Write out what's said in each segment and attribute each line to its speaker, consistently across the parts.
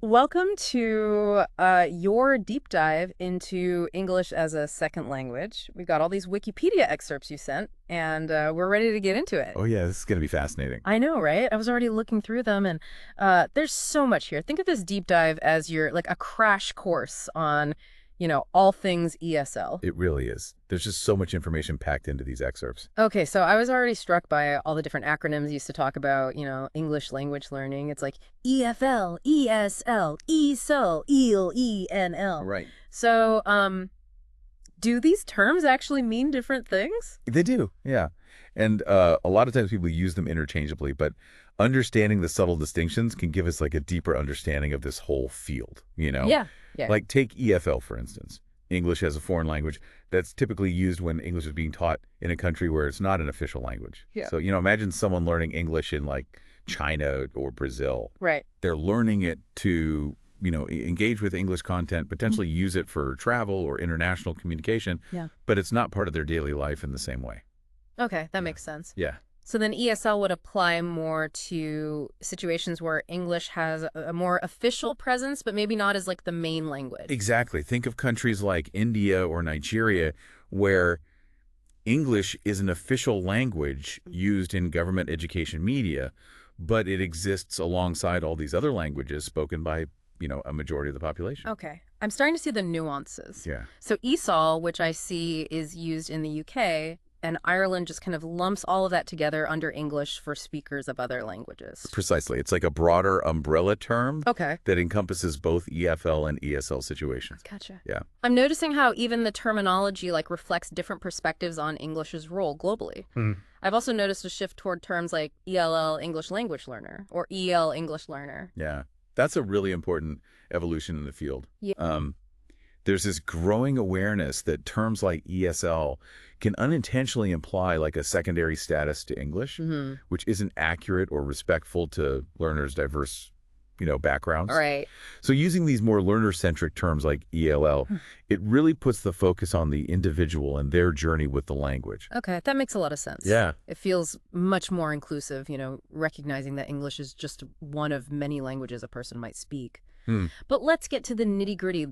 Speaker 1: Welcome to your deep dive into English as a second language. We've got all these Wikipedia excerpts you sent, and we're ready to get into it.
Speaker 2: Oh yeah, this is going to be fascinating.
Speaker 1: I know, right? I was already looking through them, and there's so much here. Think of this deep dive as your like a crash course on, all things ESL.
Speaker 2: It really is. There's just so much information packed into these excerpts.
Speaker 1: Okay, so I was already struck by all the different acronyms you used to talk about, English language learning. It's like EFL, ESL, ESL, EL, ENL.
Speaker 2: Right.
Speaker 1: So, do these terms actually mean different things?
Speaker 2: They do, yeah. And a lot of times people use them interchangeably, but understanding the subtle distinctions can give us like a deeper understanding of this whole field, you know?
Speaker 1: Yeah, yeah.
Speaker 2: Like take EFL, for instance. English as a foreign language. That's typically used when English is being taught in a country where it's not an official language.
Speaker 1: Yeah.
Speaker 2: So, imagine someone learning English in like China or Brazil.
Speaker 1: Right.
Speaker 2: They're learning it to, engage with English content, potentially use it for travel or international communication.
Speaker 1: Yeah.
Speaker 2: But it's not part of their daily life in the same way.
Speaker 1: Okay, that makes sense.
Speaker 2: Yeah.
Speaker 1: So then ESL would apply more to situations where English has a more official presence, but maybe not as like the main language.
Speaker 2: Exactly. Think of countries like India or Nigeria where English is an official language used in government education media, but it exists alongside all these other languages spoken by, a majority of the population.
Speaker 1: Okay. I'm starting to see the nuances.
Speaker 2: Yeah.
Speaker 1: So ESOL, which I see is used in the UK, and Ireland just kind of lumps all of that together under English for speakers of other languages.
Speaker 2: Precisely. It's like a broader umbrella term
Speaker 1: Okay.
Speaker 2: that encompasses both EFL and ESL situations.
Speaker 1: Gotcha.
Speaker 2: Yeah.
Speaker 1: I'm noticing how even the terminology reflects different perspectives on English's role globally. I've also noticed a shift toward terms like ELL, English language learner, or EL, English learner.
Speaker 2: Yeah. That's a really important evolution in the field.
Speaker 1: Yeah.
Speaker 2: There's this growing awareness that terms like ESL can unintentionally imply like a secondary status to English, which isn't accurate or respectful to learners' diverse, backgrounds.
Speaker 1: Right.
Speaker 2: So using these more learner-centric terms like ELL, it really puts the focus on the individual and their journey with the language.
Speaker 1: Okay, that makes a lot of sense.
Speaker 2: Yeah.
Speaker 1: It feels much more inclusive, recognizing that English is just one of many languages a person might speak. But let's get to the nitty-gritty,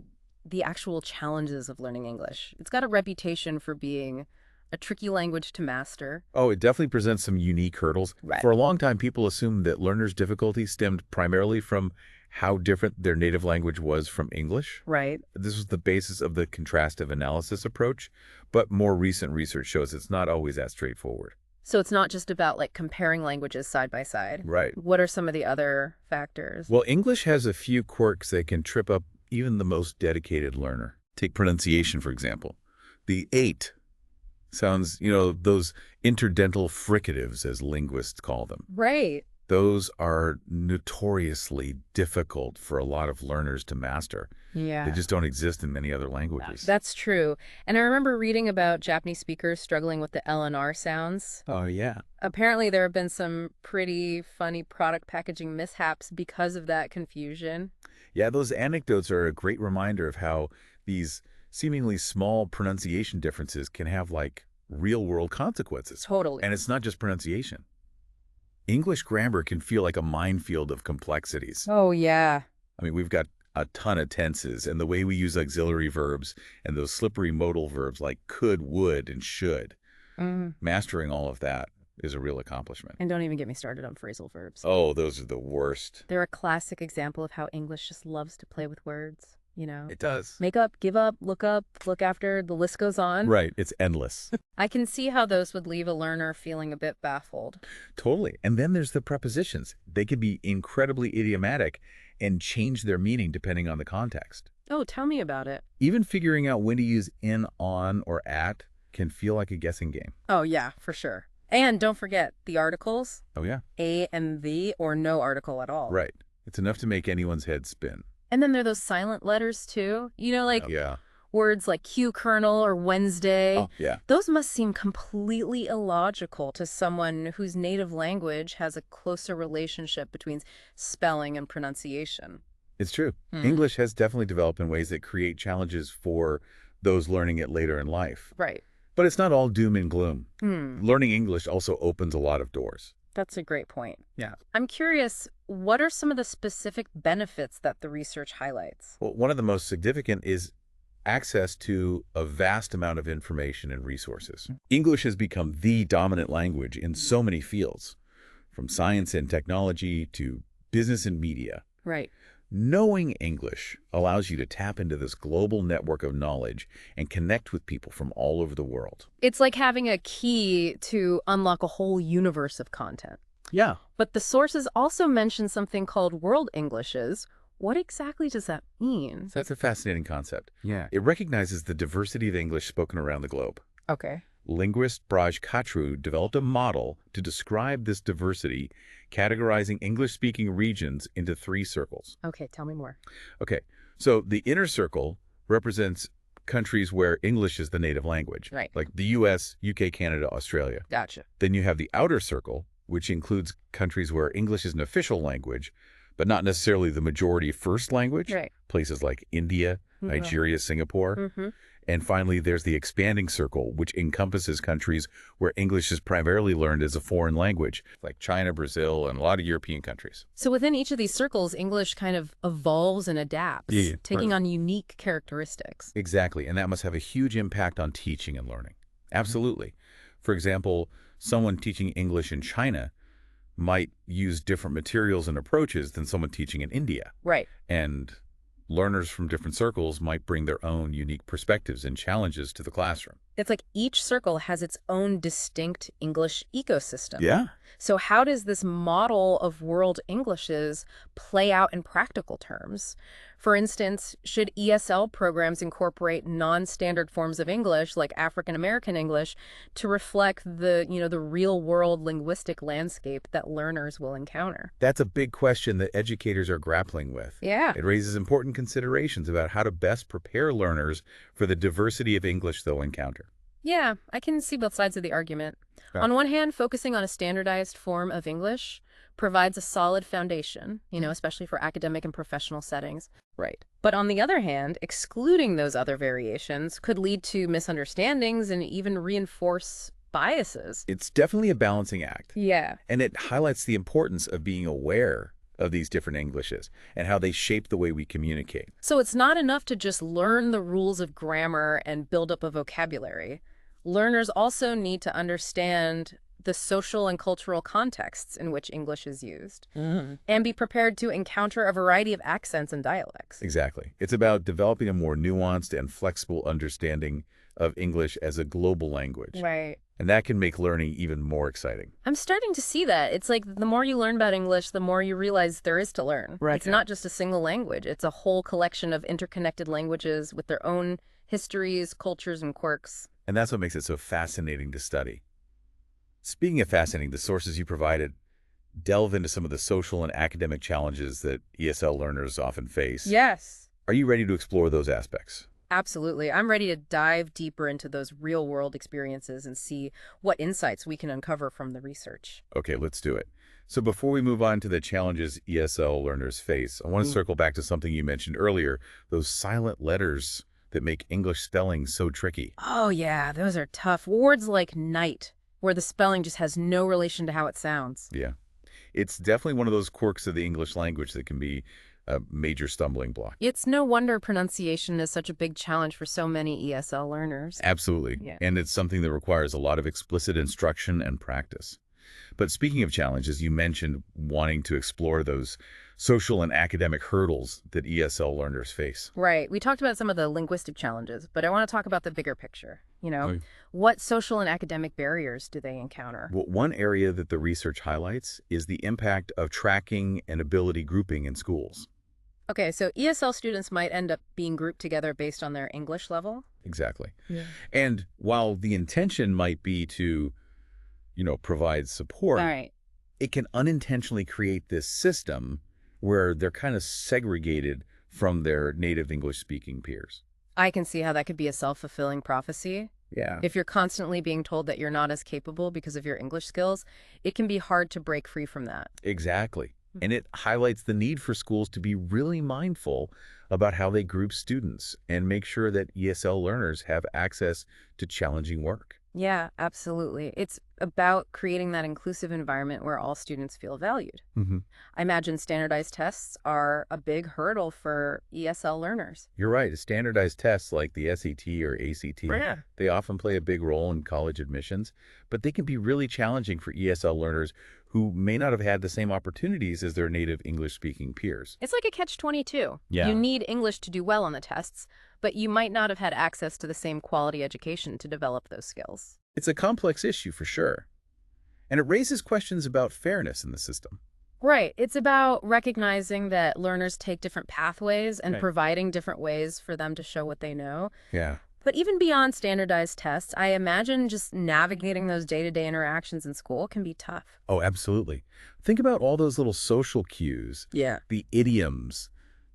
Speaker 1: the actual challenges of learning English. It's got a reputation for being a tricky language to master.
Speaker 2: Oh, it definitely presents some unique hurdles.
Speaker 1: Right.
Speaker 2: For a long time, people assumed that learners' difficulty stemmed primarily from how different their native language was from English.
Speaker 1: Right.
Speaker 2: This was the basis of the contrastive analysis approach, but more recent research shows it's not always that straightforward.
Speaker 1: So it's not just about comparing languages side by side.
Speaker 2: Right.
Speaker 1: What are some of the other factors?
Speaker 2: Well, English has a few quirks that can trip up even the most dedicated learner. Take pronunciation, for example. The "ate" sounds, those interdental fricatives, as linguists call them.
Speaker 1: Right.
Speaker 2: Those are notoriously difficult for a lot of learners to master.
Speaker 1: Yeah.
Speaker 2: They just don't exist in many other languages.
Speaker 1: That's true. And I remember reading about Japanese speakers struggling with the L and R sounds.
Speaker 2: Oh, yeah.
Speaker 1: Apparently, there have been some pretty funny product packaging mishaps because of that confusion.
Speaker 2: Yeah, those anecdotes are a great reminder of how these seemingly small pronunciation differences can have real-world consequences.
Speaker 1: Totally.
Speaker 2: And it's not just pronunciation. English grammar can feel like a minefield of complexities.
Speaker 1: Oh, yeah.
Speaker 2: I mean, we've got a ton of tenses, and the way we use auxiliary verbs and those slippery modal verbs like could, would, and should. Mastering all of that is a real accomplishment.
Speaker 1: And don't even get me started on phrasal verbs.
Speaker 2: Oh, those are the worst.
Speaker 1: They're a classic example of how English just loves to play with words,
Speaker 2: It does.
Speaker 1: Make up, give up, look after, the list goes on.
Speaker 2: Right. It's endless.
Speaker 1: I can see how those would leave a learner feeling a bit baffled.
Speaker 2: Totally. And then there's the prepositions. They can be incredibly idiomatic and change their meaning depending on the context.
Speaker 1: Oh, tell me about it.
Speaker 2: Even figuring out when to use in, on, or at can feel like a guessing game.
Speaker 1: Oh, yeah, for sure. And don't forget the articles.
Speaker 2: Oh, yeah.
Speaker 1: A and the, or no article at all.
Speaker 2: Right. It's enough to make anyone's head spin.
Speaker 1: And then there are those silent letters, too.
Speaker 2: Yeah.
Speaker 1: Words like Q kernel or Wednesday.
Speaker 2: Oh, yeah.
Speaker 1: Those must seem completely illogical to someone whose native language has a closer relationship between spelling and pronunciation.
Speaker 2: It's true. English has definitely developed in ways that create challenges for those learning it later in life.
Speaker 1: Right.
Speaker 2: But it's not all doom and gloom. Learning English also opens a lot of doors.
Speaker 1: That's a great point.
Speaker 2: Yeah.
Speaker 1: I'm curious, what are some of the specific benefits that the research highlights?
Speaker 2: Well, one of the most significant is access to a vast amount of information and resources. English has become the dominant language in so many fields, from science and technology to business and media.
Speaker 1: Right.
Speaker 2: Knowing English allows you to tap into this global network of knowledge and connect with people from all over the world.
Speaker 1: It's like having a key to unlock a whole universe of content.
Speaker 2: Yeah.
Speaker 1: But the sources also mention something called world Englishes. What exactly does that mean?
Speaker 2: That's a fascinating concept.
Speaker 3: Yeah.
Speaker 2: It recognizes the diversity of English spoken around the globe.
Speaker 1: Okay.
Speaker 2: Linguist Braj Khatru developed a model to describe this diversity, categorizing English-speaking regions into 3 circles.
Speaker 1: Okay, tell me more.
Speaker 2: Okay, so the inner circle represents countries where English is the native language,
Speaker 1: Right.
Speaker 2: like the US, UK, Canada, Australia.
Speaker 1: Gotcha.
Speaker 2: Then you have the outer circle, which includes countries where English is an official language, but not necessarily the majority first language.
Speaker 1: Right.
Speaker 2: Places like India, Nigeria, Singapore.
Speaker 1: Mm-hmm.
Speaker 2: And finally, there's the expanding circle, which encompasses countries where English is primarily learned as a foreign language, like China, Brazil, and a lot of European countries.
Speaker 1: So within each of these circles, English kind of evolves and adapts, taking on unique characteristics.
Speaker 2: Exactly, and that must have a huge impact on teaching and learning. Absolutely. For example, someone teaching English in China might use different materials and approaches than someone teaching in India.
Speaker 1: Right.
Speaker 2: And learners from different circles might bring their own unique perspectives and challenges to the classroom.
Speaker 1: It's like each circle has its own distinct English ecosystem.
Speaker 2: Yeah.
Speaker 1: So how does this model of world Englishes play out in practical terms? For instance, should ESL programs incorporate non-standard forms of English, like African American English, to reflect the real world linguistic landscape that learners will encounter?
Speaker 2: That's a big question that educators are grappling with.
Speaker 1: Yeah.
Speaker 2: It raises important considerations about how to best prepare learners for the diversity of English they'll encounter.
Speaker 1: Yeah, I can see both sides of the argument.
Speaker 2: Yeah.
Speaker 1: On one hand, focusing on a standardized form of English provides a solid foundation, especially for academic and professional settings.
Speaker 2: Right.
Speaker 1: But on the other hand, excluding those other variations could lead to misunderstandings and even reinforce biases.
Speaker 2: It's definitely a balancing act.
Speaker 1: Yeah.
Speaker 2: And it highlights the importance of being aware of these different Englishes and how they shape the way we communicate.
Speaker 1: So it's not enough to just learn the rules of grammar and build up a vocabulary. Learners also need to understand the social and cultural contexts in which English is used, and be prepared to encounter a variety of accents and dialects.
Speaker 2: Exactly. It's about developing a more nuanced and flexible understanding of English as a global language.
Speaker 1: Right.
Speaker 2: And that can make learning even more exciting.
Speaker 1: I'm starting to see that. It's like the more you learn about English, the more you realize there is to learn.
Speaker 3: Right.
Speaker 1: It's not just a single language. It's a whole collection of interconnected languages with their own histories, cultures, and quirks.
Speaker 2: And that's what makes it so fascinating to study. Speaking of fascinating, the sources you provided delve into some of the social and academic challenges that ESL learners often face.
Speaker 1: Yes.
Speaker 2: Are you ready to explore those aspects?
Speaker 1: Absolutely. I'm ready to dive deeper into those real-world experiences and see what insights we can uncover from the research.
Speaker 2: Okay, let's do it. So before we move on to the challenges ESL learners face, I want to circle back to something you mentioned earlier, those silent letters that make English spelling so tricky.
Speaker 1: Oh, yeah, those are tough. Words like night, where the spelling just has no relation to how it sounds.
Speaker 2: Yeah. It's definitely one of those quirks of the English language that can be a major stumbling block.
Speaker 1: It's no wonder pronunciation is such a big challenge for so many ESL learners.
Speaker 2: Absolutely.
Speaker 1: Yeah.
Speaker 2: And it's something that requires a lot of explicit instruction and practice. But speaking of challenges, you mentioned wanting to explore those social and academic hurdles that ESL learners face.
Speaker 1: Right. We talked about some of the linguistic challenges, but I want to talk about the bigger picture. What social and academic barriers do they encounter?
Speaker 2: Well, one area that the research highlights is the impact of tracking and ability grouping in schools.
Speaker 1: Okay, so ESL students might end up being grouped together based on their English level.
Speaker 2: Exactly.
Speaker 1: Yeah.
Speaker 2: And while the intention might be to, provide support,
Speaker 1: Right.
Speaker 2: it can unintentionally create this system where they're kind of segregated from their native English-speaking peers.
Speaker 1: I can see how that could be a self-fulfilling prophecy.
Speaker 2: Yeah.
Speaker 1: If you're constantly being told that you're not as capable because of your English skills, it can be hard to break free from that.
Speaker 2: Exactly. And it highlights the need for schools to be really mindful about how they group students and make sure that ESL learners have access to challenging work.
Speaker 1: Yeah, absolutely. It's about creating that inclusive environment where all students feel valued.
Speaker 2: Hmm.
Speaker 1: I imagine standardized tests are a big hurdle for ESL learners.
Speaker 2: You're right. Standardized tests like the SAT or ACT,
Speaker 1: Yeah.
Speaker 2: they often play a big role in college admissions, but they can be really challenging for ESL learners who may not have had the same opportunities as their native English-speaking peers.
Speaker 1: It's like a catch-22.
Speaker 2: Yeah.
Speaker 1: You need English to do well on the tests, but you might not have had access to the same quality education to develop those skills.
Speaker 2: It's a complex issue for sure, and it raises questions about fairness in the system.
Speaker 1: Right. It's about recognizing that learners take different pathways and
Speaker 2: Right.
Speaker 1: providing different ways for them to show what they know.
Speaker 2: Yeah.
Speaker 1: But even beyond standardized tests, I imagine just navigating those day-to-day interactions in school can be tough.
Speaker 2: Oh, absolutely. Think about all those little social cues,
Speaker 1: Yeah.
Speaker 2: the idioms,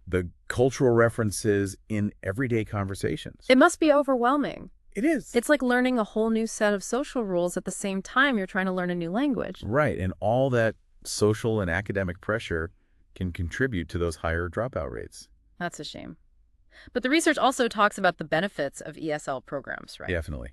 Speaker 2: the cultural references in everyday conversations.
Speaker 1: It must be overwhelming.
Speaker 2: It is.
Speaker 1: It's like learning a whole new set of social rules at the same time you're trying to learn a new language.
Speaker 2: Right, and all that social and academic pressure can contribute to those higher dropout rates.
Speaker 1: That's a shame. But the research also talks about the benefits of ESL programs, right?
Speaker 2: Definitely.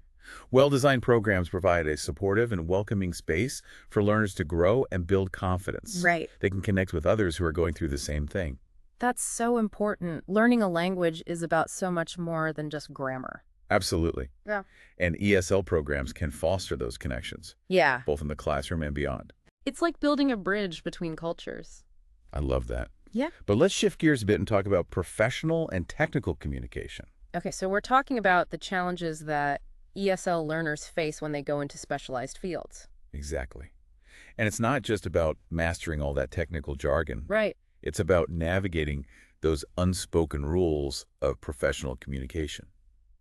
Speaker 2: Well-designed programs provide a supportive and welcoming space for learners to grow and build confidence.
Speaker 1: Right.
Speaker 2: They can connect with others who are going through the same thing.
Speaker 1: That's so important. Learning a language is about so much more than just grammar.
Speaker 2: Absolutely.
Speaker 1: Yeah.
Speaker 2: And ESL programs can foster those connections,
Speaker 1: Yeah.
Speaker 2: both in the classroom and beyond.
Speaker 1: It's like building a bridge between cultures.
Speaker 2: I love that.
Speaker 1: Yeah.
Speaker 2: But let's shift gears a bit and talk about professional and technical communication.
Speaker 1: Okay, so we're talking about the challenges that ESL learners face when they go into specialized fields.
Speaker 2: Exactly. And it's not just about mastering all that technical jargon.
Speaker 1: Right.
Speaker 2: It's about navigating those unspoken rules of professional communication.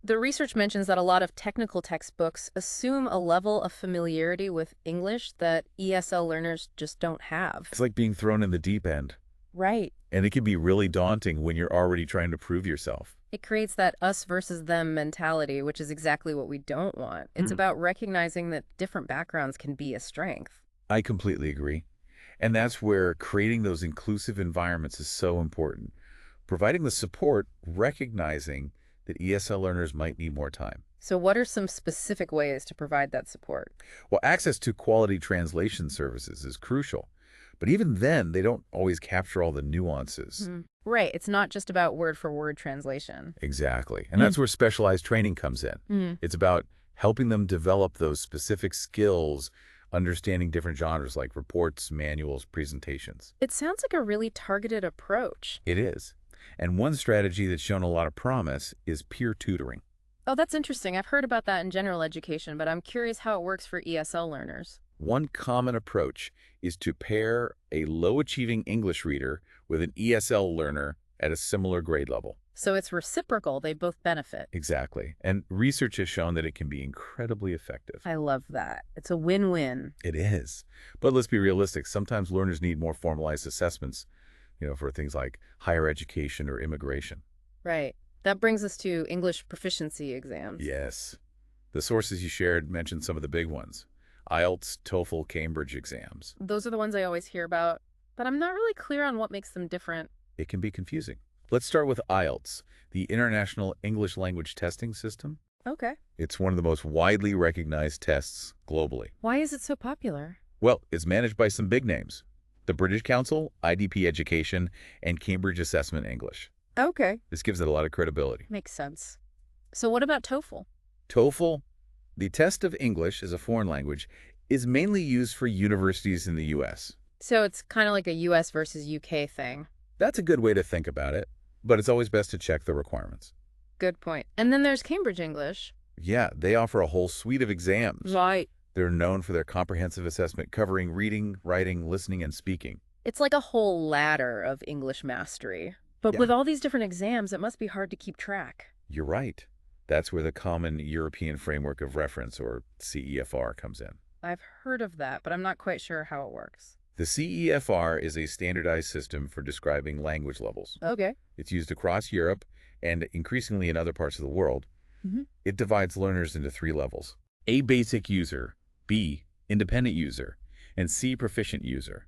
Speaker 1: The research mentions that a lot of technical textbooks assume a level of familiarity with English that ESL learners just don't have.
Speaker 2: It's like being thrown in the deep end.
Speaker 1: Right.
Speaker 2: And it can be really daunting when you're already trying to prove yourself.
Speaker 1: It creates that us versus them mentality, which is exactly what we don't want. It's about recognizing that different backgrounds can be a strength.
Speaker 2: I completely agree. And that's where creating those inclusive environments is so important. Providing the support, recognizing that ESL learners might need more time.
Speaker 1: So what are some specific ways to provide that support?
Speaker 2: Well, access to quality translation services is crucial. But even then, they don't always capture all the nuances.
Speaker 1: Right. It's not just about word-for-word translation.
Speaker 2: Exactly. And that's where specialized training comes in. It's about helping them develop those specific skills, understanding different genres like reports, manuals, presentations.
Speaker 1: It sounds like a really targeted approach.
Speaker 2: It is. And one strategy that's shown a lot of promise is peer tutoring.
Speaker 1: Oh, that's interesting. I've heard about that in general education, but I'm curious how it works for ESL learners.
Speaker 2: One common approach is to pair a low-achieving English reader with an ESL learner at a similar grade level.
Speaker 1: So it's reciprocal. They both benefit.
Speaker 2: Exactly. And research has shown that it can be incredibly effective.
Speaker 1: I love that. It's a win-win.
Speaker 2: It is. But let's be realistic. Sometimes learners need more formalized assessments, for things like higher education or immigration.
Speaker 1: Right. That brings us to English proficiency exams.
Speaker 2: Yes. The sources you shared mentioned some of the big ones. IELTS, TOEFL, Cambridge exams.
Speaker 1: Those are the ones I always hear about, but I'm not really clear on what makes them different.
Speaker 2: It can be confusing. Let's start with IELTS, the International English Language Testing System.
Speaker 1: Okay.
Speaker 2: It's one of the most widely recognized tests globally.
Speaker 1: Why is it so popular?
Speaker 2: Well, it's managed by some big names: the British Council, IDP Education, and Cambridge Assessment English.
Speaker 1: Okay.
Speaker 2: This gives it a lot of credibility.
Speaker 1: Makes sense. So what about TOEFL?
Speaker 2: TOEFL, the test of English as a foreign language, is mainly used for universities in the U.S.
Speaker 1: So it's kind of like a US versus UK thing.
Speaker 2: That's a good way to think about it, but it's always best to check the requirements.
Speaker 1: Good point. And then there's Cambridge English.
Speaker 2: Yeah, they offer a whole suite of exams.
Speaker 1: Right.
Speaker 2: They're known for their comprehensive assessment covering reading, writing, listening, and speaking.
Speaker 1: It's like a whole ladder of English mastery. But
Speaker 2: Yeah.
Speaker 1: with all these different exams, it must be hard to keep track.
Speaker 2: You're right. That's where the Common European Framework of Reference, or CEFR, comes in.
Speaker 1: I've heard of that, but I'm not quite sure how it works.
Speaker 2: The CEFR is a standardized system for describing language levels.
Speaker 1: Okay.
Speaker 2: It's used across Europe and increasingly in other parts of the world. It divides learners into 3 levels: A, basic user; B, independent user; and C, proficient user.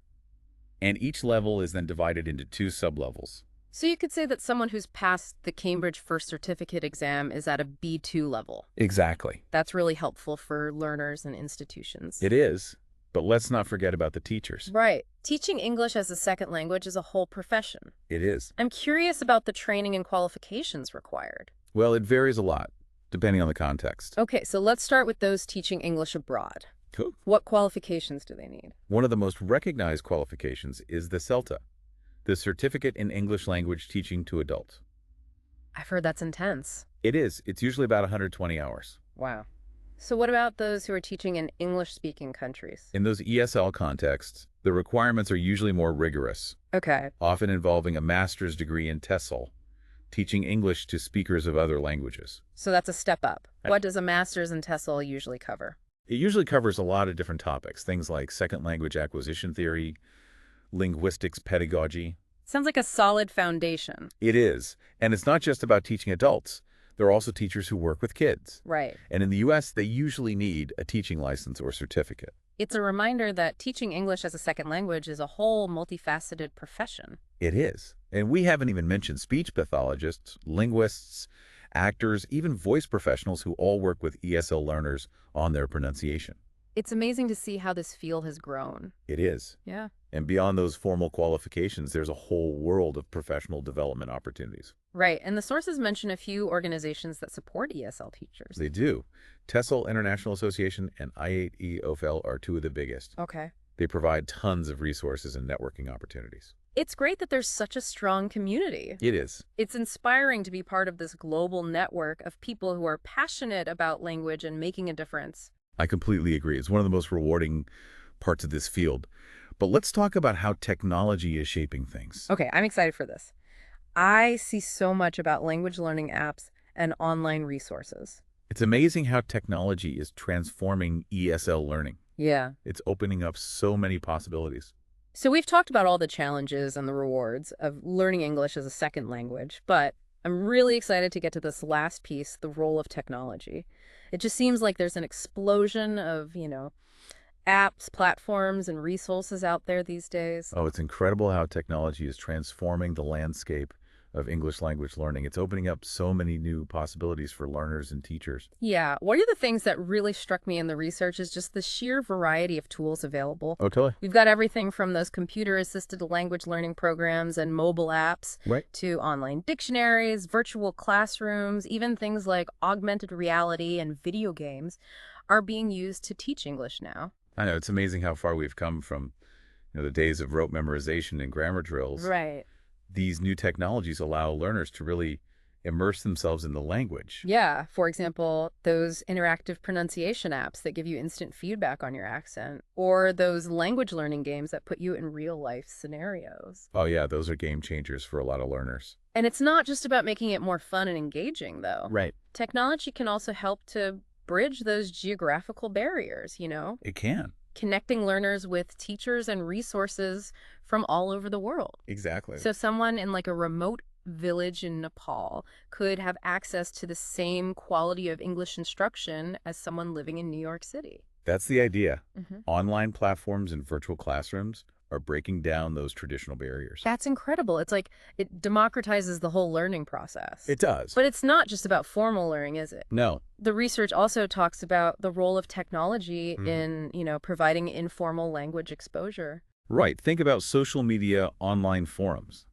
Speaker 2: And each level is then divided into 2 sublevels:
Speaker 1: So you could say that someone who's passed the Cambridge First Certificate exam is at a B2 level.
Speaker 2: Exactly.
Speaker 1: That's really helpful for learners and institutions.
Speaker 2: It is, but let's not forget about the teachers.
Speaker 1: Right. Teaching English as a second language is a whole profession.
Speaker 2: It is.
Speaker 1: I'm curious about the training and qualifications required.
Speaker 2: Well, it varies a lot, depending on the context.
Speaker 1: Okay, so let's start with those teaching English abroad.
Speaker 2: Cool.
Speaker 1: What qualifications do they need?
Speaker 2: One of the most recognized qualifications is the CELTA, the Certificate in English Language Teaching to Adults.
Speaker 1: I've heard that's intense.
Speaker 2: It is. It's usually about 120 hours.
Speaker 1: Wow. So what about those who are teaching in English-speaking countries?
Speaker 2: In those ESL contexts, the requirements are usually more rigorous,
Speaker 1: Okay.
Speaker 2: often involving a master's degree in TESOL, teaching English to speakers of other languages.
Speaker 1: So that's a step up. What does a master's in TESOL usually cover?
Speaker 2: It usually covers a lot of different topics, things like second language acquisition theory, linguistics pedagogy.
Speaker 1: Sounds like a solid foundation.
Speaker 2: It is. And it's not just about teaching adults. There are also teachers who work with kids.
Speaker 1: Right.
Speaker 2: And in the U.S., they usually need a teaching license or certificate.
Speaker 1: It's a reminder that teaching English as a second language is a whole multifaceted profession.
Speaker 2: It is. And we haven't even mentioned speech pathologists, linguists, actors, even voice professionals who all work with ESL learners on their pronunciation.
Speaker 1: It's amazing to see how this field has grown.
Speaker 2: It is.
Speaker 1: Yeah.
Speaker 2: And beyond those formal qualifications, there's a whole world of professional development opportunities.
Speaker 1: Right. And the sources mention a few organizations that support ESL teachers.
Speaker 2: They do. TESOL International Association and IAEXplains are two of the biggest.
Speaker 1: Okay.
Speaker 2: They provide tons of resources and networking opportunities.
Speaker 1: It's great that there's such a strong community.
Speaker 2: It is.
Speaker 1: It's inspiring to be part of this global network of people who are passionate about language and making a difference.
Speaker 2: I completely agree. It's one of the most rewarding parts of this field. But let's talk about how technology is shaping things.
Speaker 1: Okay, I'm excited for this. I see so much about language learning apps and online resources.
Speaker 2: It's amazing how technology is transforming ESL learning.
Speaker 1: Yeah.
Speaker 2: It's opening up so many possibilities.
Speaker 1: So we've talked about all the challenges and the rewards of learning English as a second language, but I'm really excited to get to this last piece, the role of technology. It just seems like there's an explosion of, apps, platforms, and resources out there these days.
Speaker 2: Oh, it's incredible how technology is transforming the landscape of English language learning. It's opening up so many new possibilities for learners and teachers.
Speaker 1: Yeah, one of the things that really struck me in the research is just the sheer variety of tools available.
Speaker 2: Oh, totally.
Speaker 1: We've got everything from those computer-assisted language learning programs and mobile apps to online dictionaries, virtual classrooms, even things like augmented reality and video games are being used to teach English now.
Speaker 2: I know, it's amazing how far we've come from the days of rote memorization and grammar drills.
Speaker 1: Right.
Speaker 2: These new technologies allow learners to really immerse themselves in the language.
Speaker 1: Yeah. For example, those interactive pronunciation apps that give you instant feedback on your accent, or those language learning games that put you in real-life scenarios.
Speaker 2: Oh, yeah, those are game changers for a lot of learners.
Speaker 1: And it's not just about making it more fun and engaging, though.
Speaker 2: Right.
Speaker 1: Technology can also help to bridge those geographical barriers,
Speaker 2: It can.
Speaker 1: connecting learners with teachers and resources from all over the world.
Speaker 2: Exactly.
Speaker 1: So someone in like a remote village in Nepal could have access to the same quality of English instruction as someone living in New York City.
Speaker 2: That's the idea.
Speaker 1: Mm-hmm.
Speaker 2: Online platforms and virtual classrooms are breaking down those traditional barriers.
Speaker 1: That's incredible. It's like it democratizes the whole learning process.
Speaker 2: It does.
Speaker 1: But it's not just about formal learning, is it?
Speaker 2: No.
Speaker 1: The research also talks about the role of technology in, providing informal language exposure.
Speaker 2: Right. Think about social media online forums.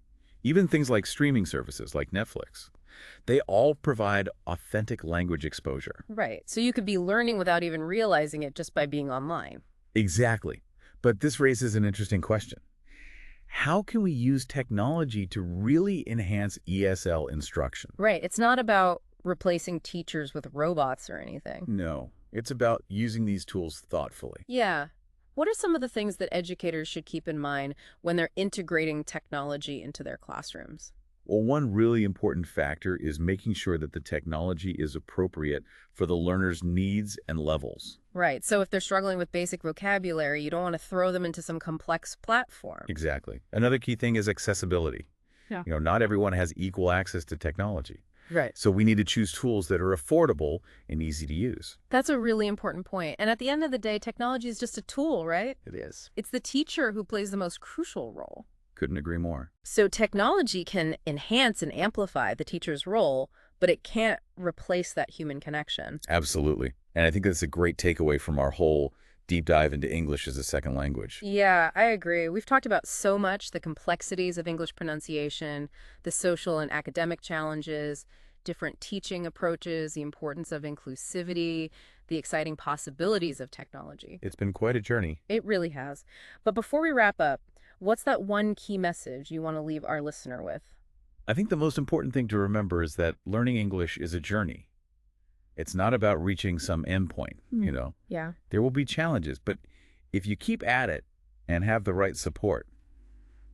Speaker 2: Even things like streaming services like Netflix. They all provide authentic language exposure.
Speaker 1: Right. So you could be learning without even realizing it just by being online.
Speaker 2: Exactly. But this raises an interesting question. How can we use technology to really enhance ESL instruction?
Speaker 1: Right. It's not about replacing teachers with robots or anything.
Speaker 2: No. It's about using these tools thoughtfully.
Speaker 1: Yeah. What are some of the things that educators should keep in mind when they're integrating technology into their classrooms?
Speaker 2: Well, one really important factor is making sure that the technology is appropriate for the learner's needs and levels.
Speaker 1: Right. So if they're struggling with basic vocabulary, you don't want to throw them into some complex platform.
Speaker 2: Exactly. Another key thing is accessibility.
Speaker 1: Yeah.
Speaker 2: Not everyone has equal access to technology.
Speaker 1: Right.
Speaker 2: So we need to choose tools that are affordable and easy to use.
Speaker 1: That's a really important point. And at the end of the day, technology is just a tool, right?
Speaker 2: It is.
Speaker 1: It's the teacher who plays the most crucial role.
Speaker 2: Couldn't agree more.
Speaker 1: So technology can enhance and amplify the teacher's role, but it can't replace that human connection.
Speaker 2: Absolutely. And I think that's a great takeaway from our whole deep dive into English as a second language.
Speaker 1: Yeah, I agree. We've talked about so much, the complexities of English pronunciation, the social and academic challenges, different teaching approaches, the importance of inclusivity, the exciting possibilities of technology.
Speaker 2: It's been quite a journey.
Speaker 1: It really has. But before we wrap up, what's that one key message you want to leave our listener with?
Speaker 2: I think the most important thing to remember is that learning English is a journey. It's not about reaching some endpoint, you know.
Speaker 1: Yeah.
Speaker 2: There will be challenges, but if you keep at it and have the right support,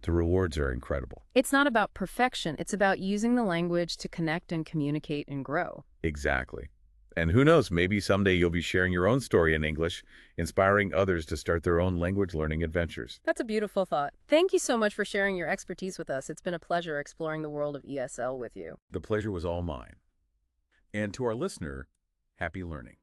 Speaker 2: the rewards are incredible.
Speaker 1: It's not about perfection. It's about using the language to connect and communicate and grow.
Speaker 2: Exactly. And who knows, maybe someday you'll be sharing your own story in English, inspiring others to start their own language learning adventures.
Speaker 1: That's a beautiful thought. Thank you so much for sharing your expertise with us. It's been a pleasure exploring the world of ESL with you.
Speaker 2: The pleasure was all mine. And to our listener, happy learning.